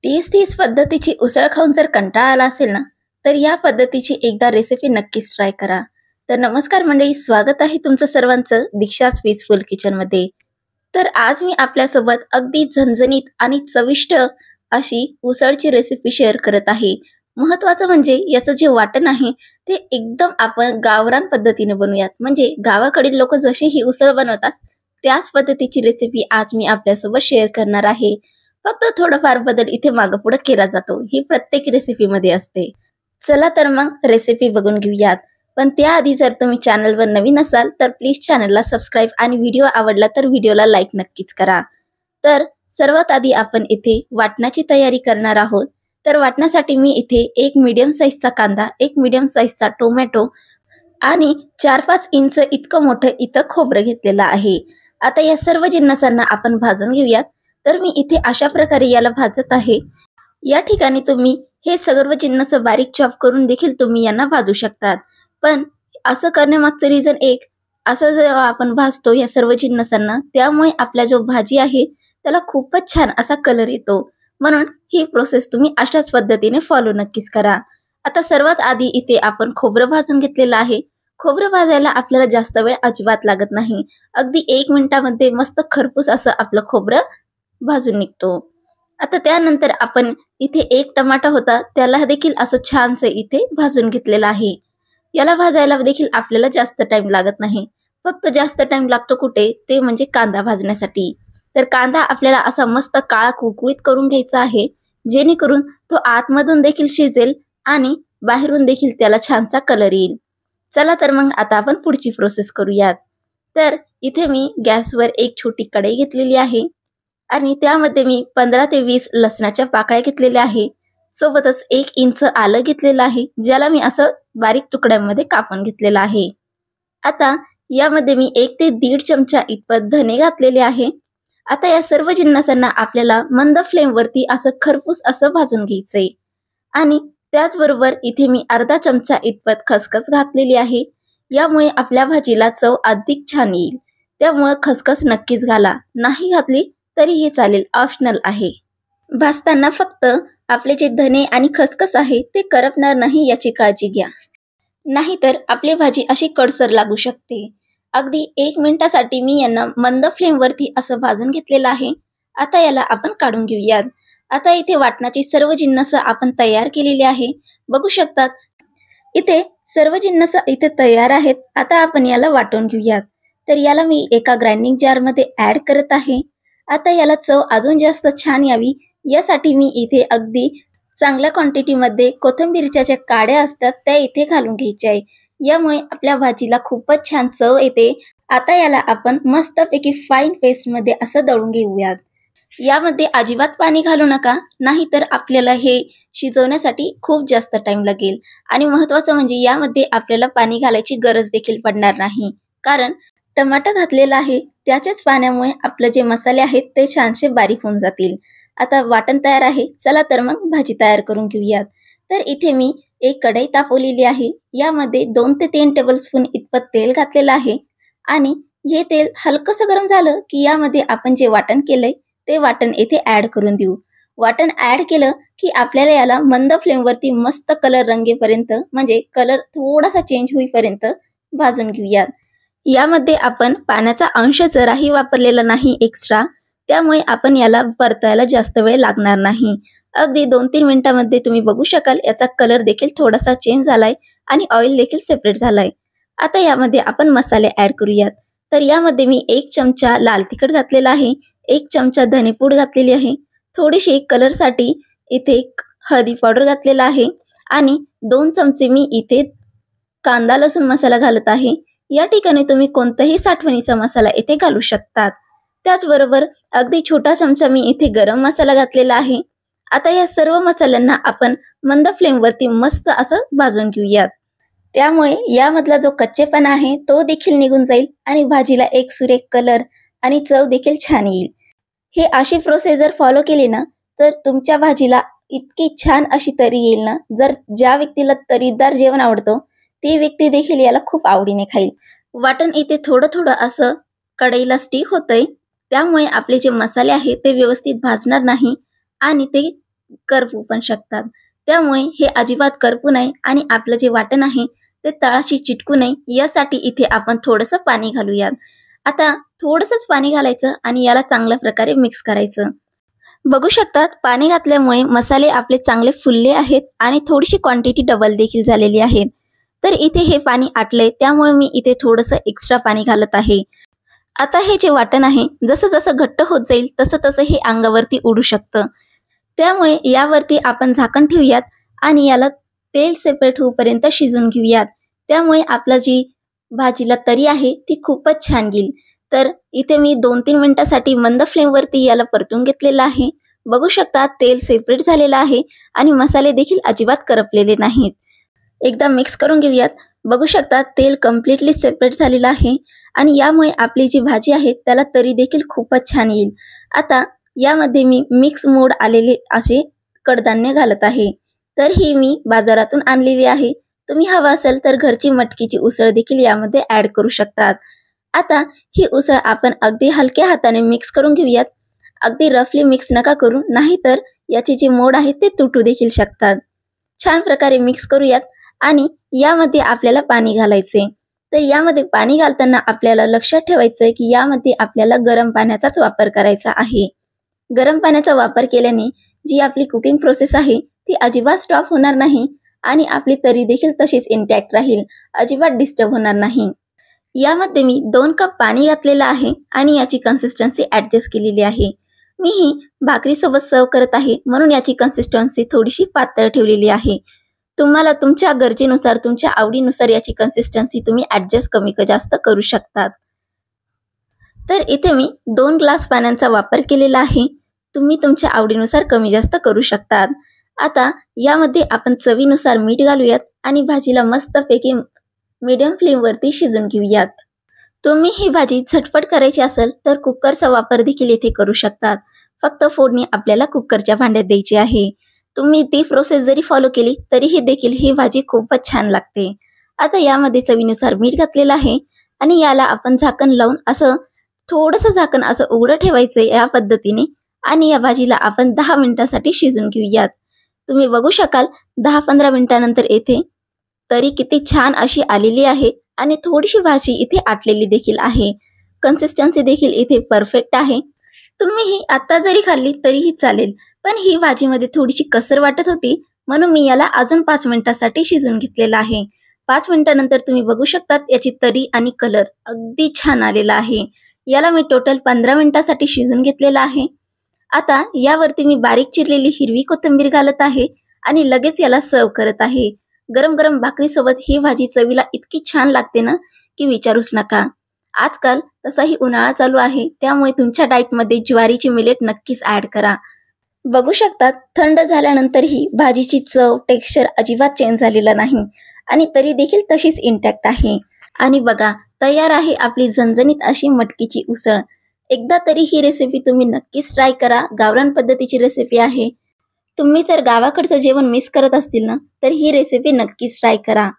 तीच पद्धतीची उसळ खाऊन जर कंटाळा आला असेल ना, तर या पद्धतीची एकदा रेसिपी नक्कीच ट्राय करा. तर नमस्कार मंडळी, स्वागत आहे तुमचं सर्वांचं दीक्षाच पीसफुल किचनमध्ये. तर आज मी आपल्यासोबत अगदी झणझणीत आणि चविष्ट अशी उसळची रेसिपी शेअर करत आहे. महत्त्वाचं म्हणजे याचं जे वाटण आहे ते एकदम आपण गावरान पद्धतीने बनवूयात. म्हणजे गावाकडील लोक जशी ही उसळ बनवतात त्याच पद्धतीची रेसिपी आज मी आपल्यासोबत शेअर करणार आहे. फक्त थोडाफार बदल इथे मागं पुढे केला जातो, ही प्रत्येक रेसिपीमध्ये असते. चला तर मग रेसिपी बघून घेऊयात. पण त्याआधी जर तुम्ही चॅनलवर नवीन असाल तर प्लीज चॅनलला सबस्क्राईब आणि व्हिडिओ आवडला तर व्हिडिओला लाईक नक्कीच करा. तर सर्वात आधी आपण इथे वाटणाची तयारी करणार आहोत. तर वाटण्यासाठी मी इथे एक मीडियम साईजचा कांदा, एक मीडियम साईजचा टोमॅटो आणि 4-5 इंच इतकं मोठं इथं खोबरं घेतलेलं आहे. आता या सर्व जिन्नसांना आपण भाजून घेऊयात. तर मी इथे अशा प्रकारे याला भाजत आहे. या ठिकाणी तुम्ही हे सर्व जिन्नस बारीक चॉप करून देखील तुम्ही यांना भाजू शकतात. पण असं करण्यामागचं रिझन एक, असं जेव्हा आपण भाजतो या सर्व जिन्नसांना त्यामुळे आपला जो भाजी आहे त्याला खूपच छान असा कलर येतो. म्हणून ही प्रोसेस तुम्ही अशाच पद्धतीने फॉलो नक्कीच करा. आता सर्वात आधी इथे आपण खोबरं भाजून घेतलेलं आहे. खोबरं भाजायला आपल्याला जास्त वेळ अजिबात लागत नाही. अगदी 1 मिनिटामध्ये मस्त खरपूस असं आपलं खोबरं भाजून निघतो. आता त्यानंतर आपण इथे एक टमाटा होता त्याला देखील असं छानसं इथे भाजून घेतलेलं आहे. याला भाजायला देखील आपल्याला जास्त टाइम लागत नाही. फक्त जास्त टाइम लागतो कुठे, ते म्हणजे कांदा भाजण्यासाठी. तर कांदा आपल्याला असा मस्त काळा कुळकुळीत करून घ्यायचा आहे, जेणेकरून तो आतमधून देखील शिजेल आणि बाहेरून देखील त्याला छानसा कलर येईल. चला तर मग आता आपण पुढची प्रोसेस करूयात. तर इथे मी गॅसवर एक छोटी कढई घेतलेली आहे आणि त्यामध्ये मी 15 ते 20 लसणाच्या पाकळ्या घेतलेल्या आहे. सोबतच 1 इंच आलं घेतलेलं आहे, ज्याला मी असं बारीक तुकड्यांमध्ये कापून घेतलेलं आहे. आता यामध्ये मी 1 ते 1.5 चमचा इतपत धने घातलेले आहे. आता या सर्व जिन्नसांना आपल्याला मंद फ्लेमवरती असं खरपूस असं भाजून घ्यायचंय. आणि त्याचबरोबर इथे मी अर्धा चमचा इतपत खसखस घातलेली आहे. यामुळे आपल्या भाजीला चव अधिक छान येईल. त्यामुळे खसखस नक्कीच घाला, नाही घातली तरीही चालेल, ऑप्शनल आहे. भाजताना फक्त आपले जे धने आणि खसखस आहे ते करपणार नाही याची काळजी घ्या, नाहीतर आपली भाजी अशी कडसर लागू शकते. अगदी 1 मिनिटासाठी मी यांना मंद फ्लेमवरती असं भाजून घेतलेलं आहे. आता याला आपण काढून घेऊयात. आता इथे वाटणाची सर्व जिन्नस आपण तयार केलेली आहे. बघू शकतात इथे सर्व जिन्नस इथे तयार आहेत. आता आपण याला वाटून घेऊयात. तर याला मी एका ग्राइंडिंग जारमध्ये ऍड करत आहे. आता याला चव अजून जास्त छान यावी यासाठी मी इथे अगदी चांगल्या क्वांटिटीमध्ये कोथिंबीरच्या ज्या काड्या असतात त्या इथे घालून घ्यायच्या आहे. यामुळे आपल्या भाजीला खूपच छान चव येते. आता याला आपण मस्तपैकी फाईन पेस्टमध्ये असं दळून घेऊयात. यामध्ये अजिबात पाणी घालू नका, नाहीतर आपल्याला हे शिजवण्यासाठी खूप जास्त टाइम लागेल. आणि महत्त्वाचं म्हणजे यामध्ये आपल्याला पाणी घालायची गरज देखील पडणार नाही, कारण टमाटा घातलेला आहे त्याच्याच पाण्यामुळे आपले जे मसाले आहेत ते छानसे बारीक होऊन जातील. आता वाटण तयार आहे. चला तर मग भाजी तयार करून घेऊयात. तर इथे मी एक कढई तापवलेली आहे. यामध्ये 2 ते 3 टेबलस्पून इतपत तेल घातलेलं आहे. आणि हे तेल हलकंसं गरम झालं की यामध्ये आपण जे वाटण केलंय ते वाटण येथे ऍड करून देऊ. वाटण ऍड केलं की आपल्याला याला मंद फ्लेमवरती मस्त कलर रंगेपर्यंत, म्हणजे कलर थोडासा चेंज होईपर्यंत भाजून घेऊयात. यामध्ये आपण पाण्याचा अंश जराही वापरलेला नाही एक्स्ट्रा, त्यामुळे आपण याला परतायला जास्त वेळ लागणार नाही. अगदी 2-3 मिनिटांमध्ये तुम्ही बघू शकाल याचा कलर देखील थोडासा चेंज झालाय आणि ऑइल देखील सेपरेट झालाय. आता यामध्ये आपण मसाले ऍड करूयात. तर यामध्ये मी 1 चमचा लाल तिखट घातलेला आहे, 1 चमचा धनेपूड घातलेली आहे, थोडीशी कलरसाठी इथे हळदी पावडर घातलेला आहे आणि 2 चमचे मी इथे कांदा लसूण मसाला घालत आहे. या ठिकाणी तुम्ही कोणताही साठवणीचा मसाला इथे घालू शकतात. त्याचबरोबर अगदी छोटा चमचा मी इथे गरम मसाला घातलेला आहे. आता या सर्व मसाल्यांना आपण मंद फ्लेमवरती मस्त असं भाजून घेऊयात. त्यामुळे यामधला जो कच्चेपणा आहे तो देखील निघून जाईल आणि भाजीला एक सुरेख कलर आणि चव देखील छान येईल. हे अशी प्रोसेस जर फॉलो केली ना तर तुमच्या भाजीला इतकी छान अशी तरी येईल ना, जर ज्या व्यक्तीला तरीदार जेवण आवडतं ती व्यक्ती देखील याला खूप आवडीने खाईल. वाटण इथे थोडं थोडं असं कढईला स्टिक होतंय, त्यामुळे आपले जे मसाले आहेत ते व्यवस्थित भाजणार नाही आणि ते करपू पण शकतात. त्यामुळे हे अजिबात करपू नये आणि आपलं जे वाटण आहे ते तळाशी चिटकू नये यासाठी इथे आपण थोडंसं पाणी घालूयात. आता थोडंसंच पाणी घालायचं आणि याला चांगल्या प्रकारे मिक्स करायचं. बघू शकतात पाणी घातल्यामुळे मसाले आपले चांगले फुलले आहेत आणि थोडीशी क्वांटिटी डबल देखील झालेली आहे. तर इथे हे पाणी आटलंय त्यामुळे मी इथे थोडंसं एक्स्ट्रा पाणी घालत आहे. आता हे जे वाटण आहे जसं जसं घट्ट होत जाईल तसं तसं हे अंगावरती उडू शकतं. त्यामुळे यावरती आपण झाकण ठेवूयात आणि याला तेल सेपरेट होईपर्यंत शिजून घेऊयात. त्यामुळे आपला जी भाजीला तरी आहे ती खूपच छान येईल. तर इथे मी 2-3 मिनिटासाठी मंद फ्लेमवरती याला परतून घेतलेलं आहे. बघू शकता तेल सेपरेट झालेलं आहे आणि मसाले देखील अजिबात करपलेले नाहीत. एकदा मिक्स करून घेऊयात. बघू शकता तेल कम्प्लिटली सेपरेट झालेलं आहे आणि यामुळे आपली जी भाजी आहे त्याला तरी देखील खूपच छान येईल. आता यामध्ये मी मिक्स मोड आलेले असे कडधान्य घालत आहे. तर ही मी बाजारातून आणलेली आहे. तुम्ही हवा असेल तर घरची मटकीची उसळ देखील यामध्ये ऍड करू शकतात. आता ही उसळ आपण अगदी हलक्या हाताने मिक्स करून घेऊयात. अगदी रफली मिक्स नका करू, नाहीतर याचे जे मोड आहेत ते तुटू देखील शकतात. छान प्रकारे मिक्स करूयात आणि यामध्ये आपल्याला पाणी घालायचे. तर यामध्ये पाणी घालताना आपल्याला लक्षात ठेवायचं की यामध्ये आपल्याला गरम पाण्याचाच वापर करायचा आहे. गरम पाण्याचा वापर केल्याने जी आपली कुकिंग प्रोसेस आहे ती अजिबात स्टॉप होणार नाही आणि आपली तरी देखील तशीच इंटॅक्ट राहील, अजिबात डिस्टर्ब होणार नाही. यामध्ये मी 2 कप पाणी घातलेलं आहे आणि याची कन्सिस्टन्सी ऍडजस्ट केलेली आहे. मी ही भाकरीसोबत सर्व करत आहे म्हणून याची कन्सिस्टन्सी थोडीशी पातळ ठेवलेली आहे. तुम्हाला तुमच्या गरजेनुसार तुमच्या आवडीनुसार याची कन्सिस्टन्सी तुम्ही ऍडजस्ट कमी जास्त करू शकतात. तर इथे मी 2 ग्लास पाण्याचा वापर केलेला आहे. तुम्ही तुमच्या आवडीनुसार कमी जास्त करू शकतात. आता यामध्ये आपण चवीनुसार मीठ घालूयात आणि भाजीला मस्तपैकी मीडियम फ्लेमवरती शिजून घेऊयात. तुम्ही ही भाजी झटपट करायची असेल तर कुकरचा वापर देखील इथे करू शकतात. फक्त फोडणी आपल्याला कुकरच्या भांड्यात द्यायची आहे. तुम्ही ती प्रोसेस जरी फॉलो केली तरीही देखील ही भाजी खूपच छान लागते. आता यामध्ये चवीनुसार मीठ घातलेलं आहे आणि याला आपण झाकण लावून असं थोडंसं झाकण असं उघडं ठेवायचं या पद्धतीने आणि या भाजीला आपण 10 मिनिटासाठी शिजून घेऊयात. तुम्ही बघू शकाल 10-15 मिनिटानंतर येथे तरी किती छान अशी आलेली आहे आणि थोडीशी भाजी इथे आटलेली देखील आहे. कन्सिस्टन्सी देखील इथे परफेक्ट आहे. तुम्ही ही आता जरी खाल्ली तरीही चालेल, पण ही भाजीमध्ये थोडीशी कसर वाटत होती म्हणून मी याला अजून 5 मिनिटासाठी शिजून घेतलेला आहे. 5 मिनिटानंतर तुम्ही बघू शकतात याची तरी आणि कलर अगदी छान आलेला आहे. याला मी टोटल 15 मिनिटासाठी शिजून घेतलेला आहे. आता यावरती मी बारीक चिरलेली हिरवी कोथिंबीर घालत आहे आणि लगेच याला सर्व करत आहे. गरम गरम भाकरीसोबत ही भाजी चवीला इतकी छान लागते ना की विचारूच नका. आजकाल तसाही उन्हाळा चालू आहे त्यामुळे तुमच्या डाएटमध्ये ज्वारीची मिलेट नक्कीच ऍड करा. बघू शकतात थंड झाल्यानंतरही भाजीची चव टेक्स्चर अजिबात चेंज झालेला नाही आणि तरी देखील तशीच इंटॅक्ट आहे. आणि बघा तयार आहे आपली झणझणीत अशी मटकीची उसळ. एकदा तरी ही रेसिपी तुम्ही नक्कीच ट्राय करा. गावरान पद्धतीची रेसिपी आहे. तुम्ही जर गावाकडचं जेवण मिस करत असतील ना तर ही रेसिपी नक्कीच ट्राय करा.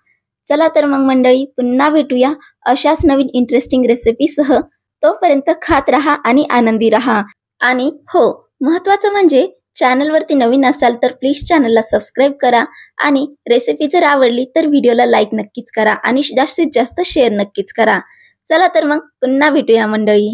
चला तर मग मंडळी पुन्हा भेटूया अशाच नवीन इंटरेस्टिंग रेसिपीसह. तोपर्यंत खात राहा आणि आनंदी राहा. आणि हो महत्वाचं म्हणजे चॅनलवरती नवीन असाल तर प्लीज चॅनलला सबस्क्राईब करा आणि रेसिपी जर आवडली तर व्हिडिओला लाईक नक्कीच करा आणि जास्तीत जास्त शेअर नक्कीच करा. चला तर मग पुन्हा भेटूया मंडळी.